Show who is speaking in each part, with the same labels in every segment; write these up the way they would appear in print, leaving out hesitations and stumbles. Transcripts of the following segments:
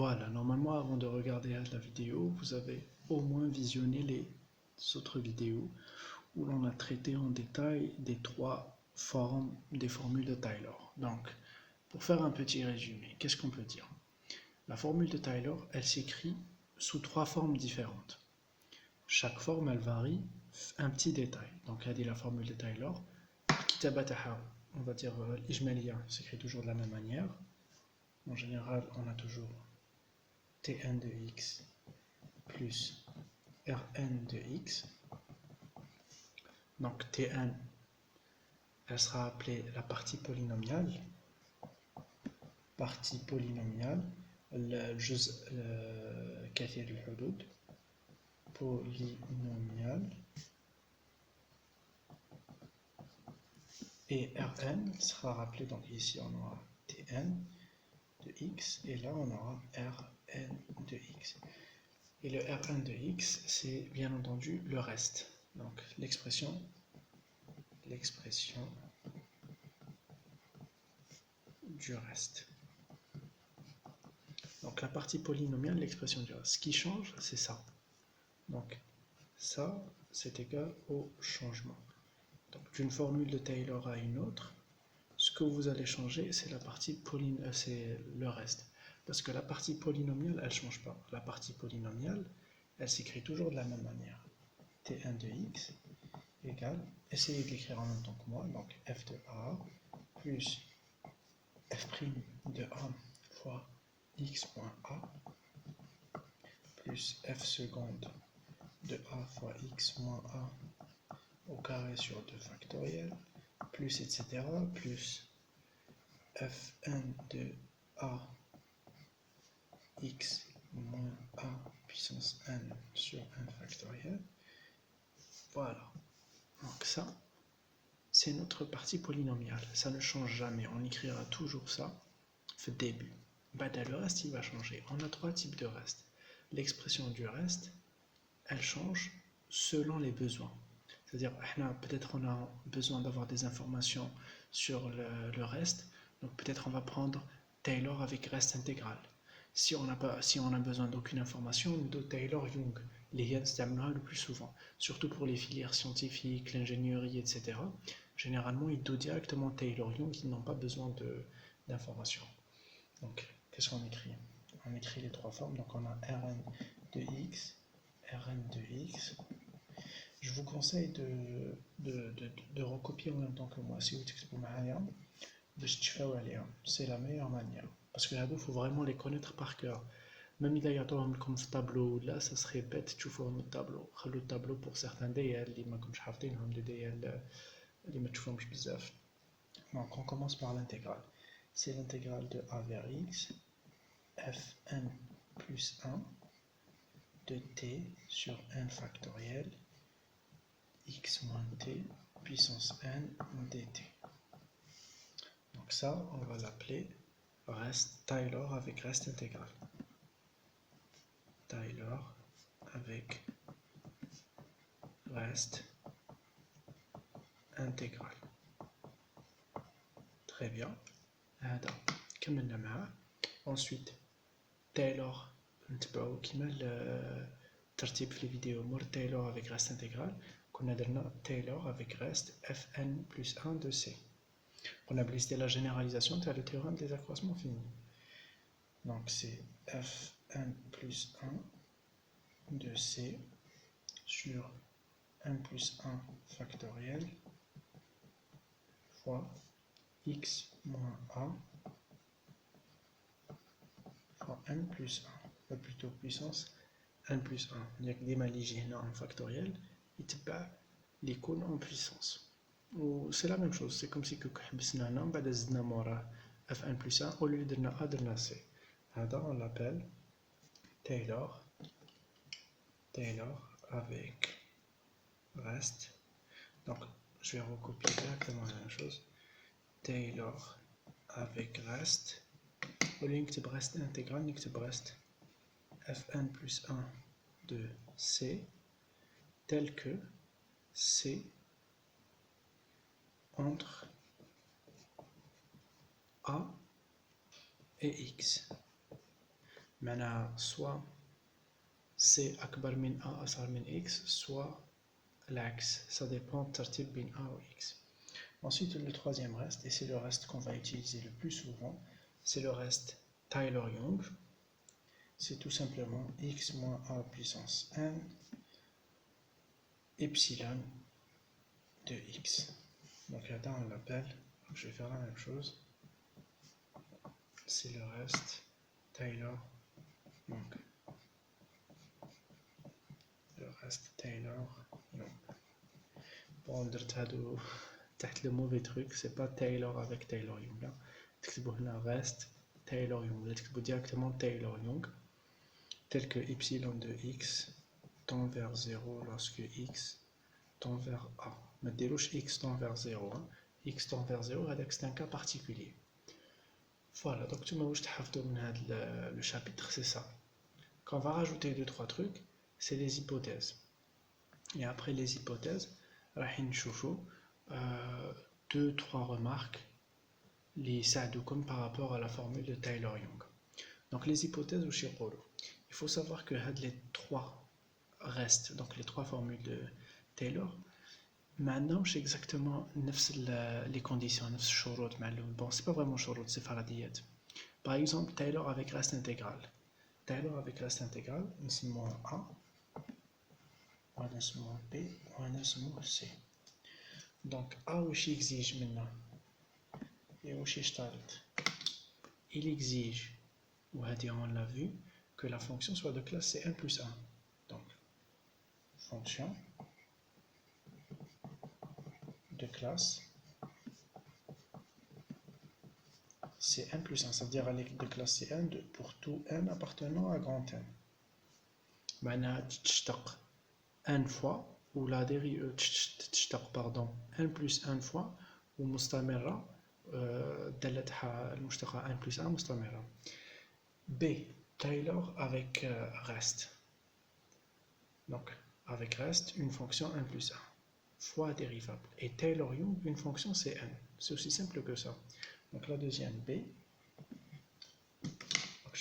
Speaker 1: Voilà, normalement avant de regarder la vidéo, vous avez au moins visionné les autres vidéos où l'on a traité en détail des trois formes des formules de Taylor. Donc, pour faire un petit résumé, qu'est-ce qu'on peut dire? La formule de Taylor, elle s'écrit sous trois formes différentes. Chaque forme, elle varie un petit détail. Donc, elle dit la formule de Taylor, on va dire l'ijmaliya s'écrit toujours de la même manière. En général, on a toujours Tn de x plus Rn de x. Donc Tn, elle sera appelée la partie polynomiale. الجزء كثير الحدود polynomial. Et Rn sera rappelé, donc ici on aura Tn de x et là on aura Rn de x. Et le Rn de x, c'est bien entendu le reste. Donc l'expression du reste. Donc la partie polynomiale, l'expression du reste. Ce qui change, c'est ça. Donc ça, c'est égal au changement. Donc d'une formule de Taylor à une autre, ce que vous allez changer, c'est la partie c'est le reste. Parce que la partie polynomiale, elle ne change pas. La partie polynomiale, elle s'écrit toujours de la même manière. T1 de x égale, essayez de l'écrire en même temps que moi, donc f de a plus f' de a fois x moins a plus f seconde de a fois x moins a au carré sur 2 factoriel, plus etc. plus fn de a x moins a puissance n sur 1 factoriel. Voilà. Donc ça, c'est notre partie polynomiale. Ça ne change jamais. On écrira toujours ça au début. Le reste, il va changer. On a trois types de reste. L'expression du reste, elle change selon les besoins. C'est-à-dire, peut-être on a besoin d'avoir des informations sur le reste. Donc peut-être on va prendre Taylor avec reste intégral. Si on a besoin d'aucune information, on doit Taylor-Young. Les gens le plus souvent, surtout pour les filières scientifiques, l'ingénierie, etc. Généralement, ils doivent directement Taylor-Young, ils n'ont pas besoin d'informations. Donc, qu'est-ce qu'on écrit? On écrit les trois formes, donc on a Rn de x, Rn de x. Je vous conseille de recopier en même temps que moi. Si vous t'exprimez rien, c'est la meilleure manière. Parce que il faut vraiment les connaître par cœur. Même si يعطوهم لكم في tableau là, ça serait bête تشوفوهم التابلو. خلوا التابلو pour certains ديال اللي ما كنتش حافظينهم ديال اللي ما تشوفهمش بزاف. Donc on commence par l'intégrale. C'est l'intégrale de a vers x fn plus 1 de t sur n factoriel x moins t puissance n dt. Donc ça, on va l'appeler reste Taylor avec reste intégral. Taylor avec reste intégral. Très bien. Ensuite, Taylor, qui met le tertib في les vidéos, Taylor avec reste intégral. qu'on a Taylor avec reste fn plus 1 de c. On a listé la généralisation de le théorème des accroissements finis. Donc c'est fn plus 1 de c sur 1 plus 1 factoriel fois x moins a fois n plus 1, plutôt puissance n plus 1. Il y a que des maligés en factoriel, il te bat les cônes en puissance. C'est la même chose, c'est comme si fn plus 1 au lieu de a de c. On l'appelle Taylor avec reste. Donc je vais recopier exactement la même chose. Taylor avec reste. Au lieu de reste intégral, on va reste fn plus 1 de c tel que c entre a et x. معناها soit C أكبر من A أصغر من X, soit l'axe. Ça dépend de ترتيب بين A ou X. Ensuite, le troisième reste, et c'est le reste qu'on va utiliser le plus souvent, c'est le reste Taylor-Young. C'est tout simplement x moins a puissance n epsilon de x. Donc là, on l'appelle, je vais faire la même chose, c'est le reste Taylor-Young. Le reste Taylor-Young. Bon, le mauvais truc, c'est pas Taylor avec Taylor-Young. تكتبوا هنا reste Taylor-Young. Vous تكتبوا directement Taylor-Young, tel que epsilon de x tend vers 0 lorsque x tend vers a. ما ديروش x tend vers 0. X tend vers 0, c'est un cas particulier. Voilà, donc tu m'as تحفظوا من هذا le chapitre, c'est ça. Quand on va rajouter 2-3 trucs, c'est les hypothèses. Et après les hypothèses, راح نشوفوا 2-3 remarques اللي يساعدوكم par rapport à la formule de Taylor-Young. Donc les hypothèses ou يقولوا. Il faut savoir que les trois restes, donc les trois formules de Taylor, maintenant c'est exactement les conditions, bon, c'est pas vraiment شروط, c'est faradiyat. Par exemple, Taylor avec reste intégral. Taylor avec reste intégral, نسموه A, ونسموه B, ونسموه C. Donc A واش يexige منا et واش يشترط. Il exige, ou on l'a vu, que la fonction soit de classe C1 plus 1. Donc, fonction de classe C1 plus 1, ça veut dire de classe C1 pour tout n appartenant à grand N. معناها تشتق n fois, ou la dérive تشتق pardon, n plus 1 fois, ou مستمرة دالتها المشتقة n plus 1 مستمرة. B, Taylor avec reste. Donc, avec reste, une fonction 1 plus 1 fois dérivable. Et Taylor-Young, une fonction c'est n. C'est aussi simple que ça. Donc la deuxième B. Donc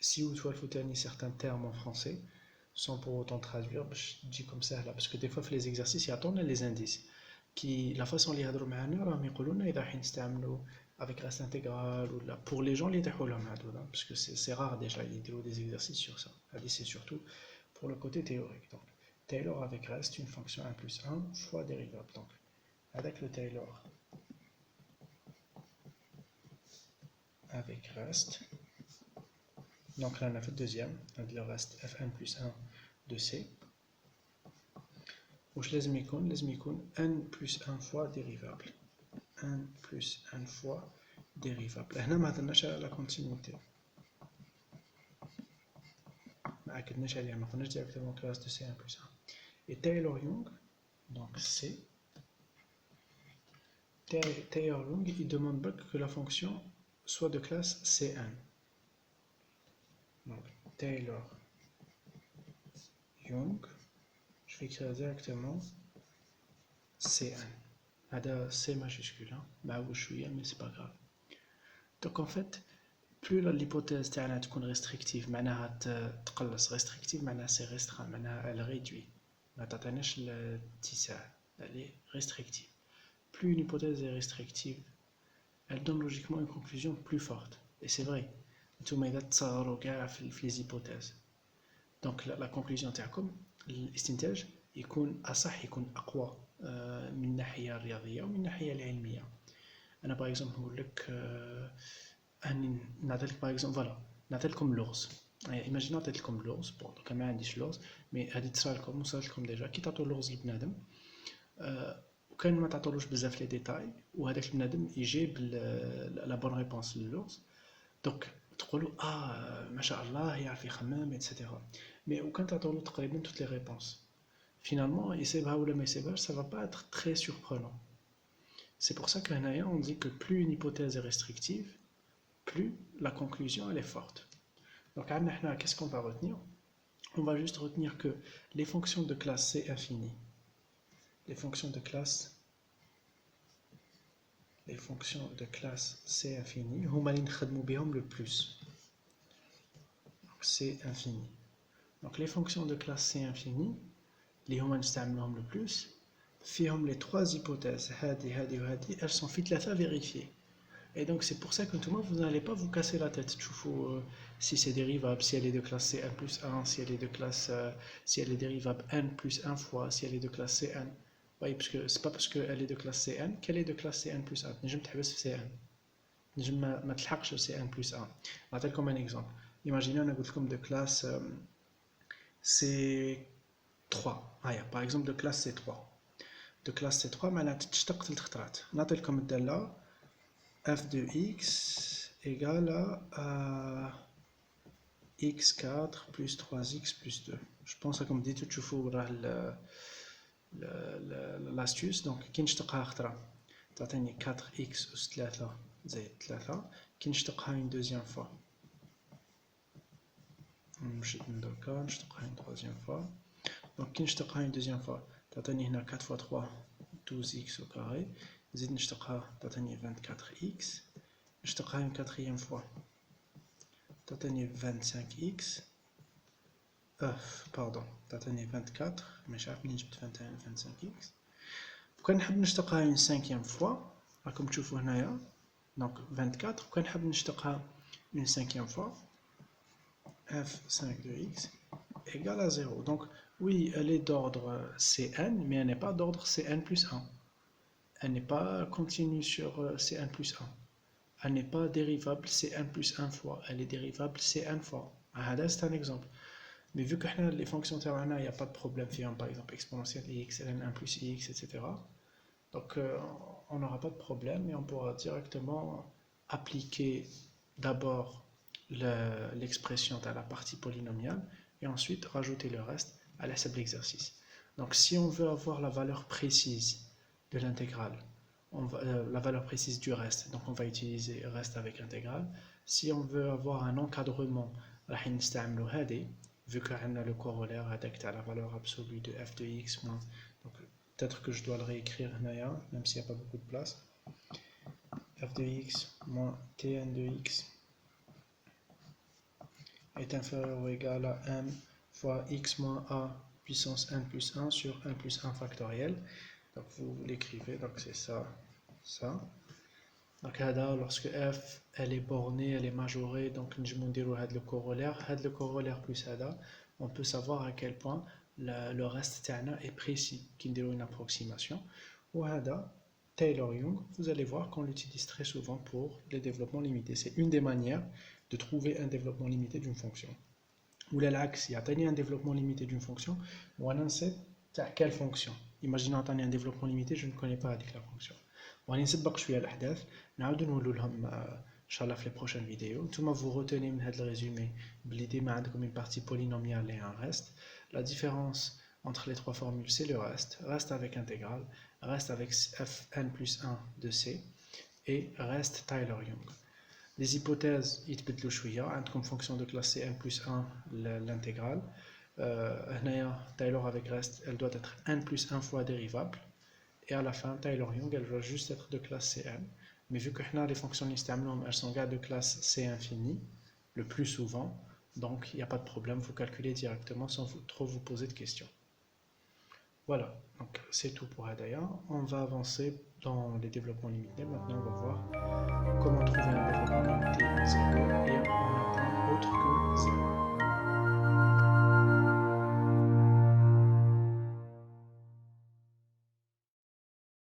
Speaker 1: si vous voulez certains termes en français, sans pour autant traduire, je dis comme ça là, parce que des fois, les exercices, il y a les indices. Qui, la façon dont ils parlent, avec reste intégral, ou là, pour les gens, les parce que c'est rare déjà, il y a des exercices sur ça. C'est surtout pour le côté théorique. Donc, Taylor avec reste, une fonction 1 plus 1 fois dérivable. Donc, avec le Taylor avec reste, donc là on a fait le deuxième, le reste Fn plus 1 de C. واش لازم يكون n plus 1 fois dérivable. 1 plus 1 fois dérivable. هنا ما هضرناش على la continuité. ما أكدناش عليها, ما قلناش directement que le reste de C1 plus 1. Et Taylor-Young, donc C. Taylor-Young, il demande que la fonction soit de classe C1. Donc Taylor-Young, je vais écrire directement C1. C majuscule, mais c'est pas grave. Donc en fait, plus l'hypothèse est restrictive, restrictive, c'est restreint, elle réduit. Elle est restrictive. Plus une hypothèse est restrictive, elle donne logiquement une conclusion plus forte. Et c'est vrai. Les hypothèses. Donc la conclusion تاعكم الاستنتاج يكون أصح, يكون أقوى من الناحية الرياضية ومن الناحية العلمية. أنا باغ اكزومبل نقول لك نعطيك باغ اكزومبل فوالا نعطيلكم اللغز. ايماجين عطيتلكم اللغز, بون دوكا ما عنديش اللغز, مي هادي تصرالكم وصلتلكم ديجا كي تعطوا اللغز لبنادم وكان ما تعطولوش بزاف لي ديتاي وهذاك البنادم يجيب لا بون ريبونس للغز, دونك تقولوا ما شاء الله يعرف يخمم ايتترا. مي وكان تعطولو تقريبا توت لي ريبونس finalement يسيبها ولا ما يسيبهاش, ça va pas être très surprenant. C'est pour ça qu'en on dit que plus une hypothèse est restrictive, plus la conclusion elle est forte. Donc qu'est-ce qu'on va retenir? On va juste retenir que les fonctions de classe C infinie, les fonctions de classe C infinie, هما اللي نخدموا بهم le plus. C infini. Donc les fonctions de classe C infini, les هما نستعملوهم le plus, فيهم les trois hypothèses, elles sont faites à vérifier. Et donc c'est pour ça que tout le monde, vous n'allez pas vous casser la tête. Si c'est dérivable, si elle est de classe C n plus 1, si elle est de classe, si elle est dérivable n plus 1 fois, si elle est de classe Cn. Oui, parce que c'est pas parce qu'elle est de classe Cn qu'elle est de classe Cn plus 1. Je me تحبس في Cn. Je ما تلحقش Cn plus 1. نعطيكم un exemple. Imaginez on a comme de classe C3. Par exemple de classe C3. De classe C3 معناتها تشتق 3 خطرات. نعطيكم الدالة f de x égale à x4 plus 3x plus 2. Je pense que comme dit, tu vois l'astuce. Donc, كي نشتقها خطرة تعطيني 4x أس 3 زائد 3. كي نشتقها une deuxième fois نمشي دركا نشتقها une troisième fois. Donc, كي نشتقها une deuxième fois تعطيني هنا 4 fois 3 12x au carré. زيد نشتقها تعطيني 24x. نشتقها une quatrième fois تعطيني 25x. Pardon, تعطيني 24. مش عارف منين جبت 21 25x. وكان نحب نشتقها une cinquième fois راكم تشوفوا هنايا. Donc 24. وكان نحب نشتقها une cinquième fois f5 de x égale à 0. Donc oui, elle est d'ordre Cn, mais elle n'est pas d'ordre Cn plus 1. Elle n'est pas continue sur Cn plus 1. Elle n'est pas dérivable Cn plus 1 fois. Elle est dérivable Cn fois. C'est un exemple. Mais vu que les fonctions terrain, il n'y a pas de problème, par exemple exponentielle x, ln 1 plus x, etc. Donc on n'aura pas de problème et on pourra directement appliquer d'abord l'expression à la partie polynomiale et ensuite rajouter le reste à la simple exercice. Donc si on veut avoir la valeur précise de l'intégrale, la valeur précise du reste, donc on va utiliser reste avec intégrale. Si on veut avoir un encadrement, vu qu'on a le corollaire avec la valeur absolue de f de x moins, donc peut-être que je dois le réécrire même s'il n'y a pas beaucoup de place. F de x moins tn de x est inférieur ou égal à m fois x moins a puissance n plus 1 sur 1 plus 1 factoriel. Donc vous l'écrivez, donc c'est ça, ça. Donc lorsque f elle est bornée, elle est majorée, donc le corollaire plus hada, on peut savoir à quel point le reste est précis, qui est une approximation. Ou hada, Taylor-Young, vous allez voir qu'on l'utilise très souvent pour les développements limités. C'est une des manières de trouver un développement limité d'une fonction. Ou l'axe, il y a un développement limité d'une fonction, ou on sait quelle fonction. Imaginons un développement limité, je ne connais pas avec la fonction. ونسبق شويه الاحداث نعاودوا نقولوا لهم ان شاء الله في les prochaines vidéos. Tout vous retenez من هذا الرésumé بليدي ما عندكم une partie polynomiale et un reste. La différence entre les trois formules c'est le reste avec intégrale, reste avec fn plus 1 de c et reste Taylor-Young. Les hypothèses يتبدلوا شويه. عندكم fonction de classe cn plus 1 l'intégrale. Taylor avec reste, elle doit être n plus 1 fois dérivable. Et à la fin, Taylor-Young, elle va juste être de classe Cn. Mais vu que les fonctions elles sont de classe C infini, le plus souvent, donc il n'y a pas de problème, vous calculez directement sans trop vous poser de questions. Voilà, donc c'est tout pour Hadaya. On va avancer dans les développements limités. Maintenant, on va voir comment trouver un développement limité en 0.